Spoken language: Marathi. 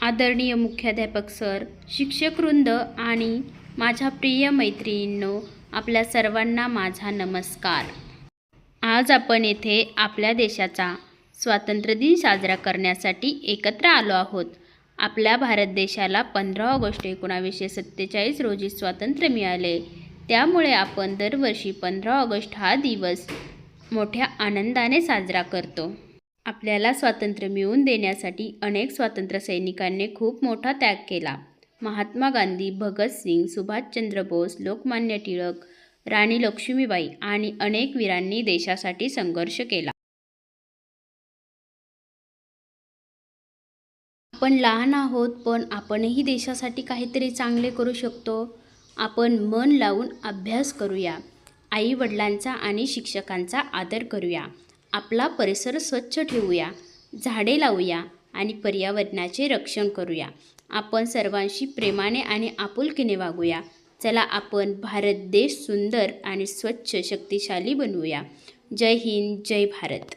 आदरणीय मुख्याध्यापक सर, शिक्षकवृंद आणि माझ्या प्रिय मैत्रिणींनो, आपल्या सर्वांना माझा नमस्कार। आज आपण येथे आपल्या देशाचा स्वातंत्र्य दिन साजरा करण्यासाठी एकत्र आलो आहोत। आपल्या भारत देशाला 15 ऑगस्ट 1947 रोजी स्वातंत्र्य मिळाले। त्यामुळे आपण दरवर्षी 15 ऑगस्ट हा दिवस मोठ्या आनंदाने साजरा करतो। आपल्याला स्वातंत्र्य मिळवून देण्यासाठी अनेक स्वातंत्र्य सैनिकांनी खूप मोठा त्याग केला। महात्मा गांधी, भगतसिंग, सुभाषचंद्र बोस, लोकमान्य टिळक, राणी लक्ष्मीबाई आणि अनेक वीरांनी देशासाठी संघर्ष केला। आपण लहान आहोत, पण आपणही देशासाठी काहीतरी चांगले करू शकतो। आपण मन लावून अभ्यास करूया, आई वडिलांचा आणि शिक्षकांचा आदर करूया, आपला परिसर स्वच्छ ठेवूया, झाडे लावूया आणि पर्यावरणाचे रक्षण करूया। आपण सर्वांशी प्रेमाने आणि आपुलकीने वागूया। चला आपण भारत देश सुंदर आणि स्वच्छ, शक्तिशाली बनवूया। जय हिंद, जय भारत।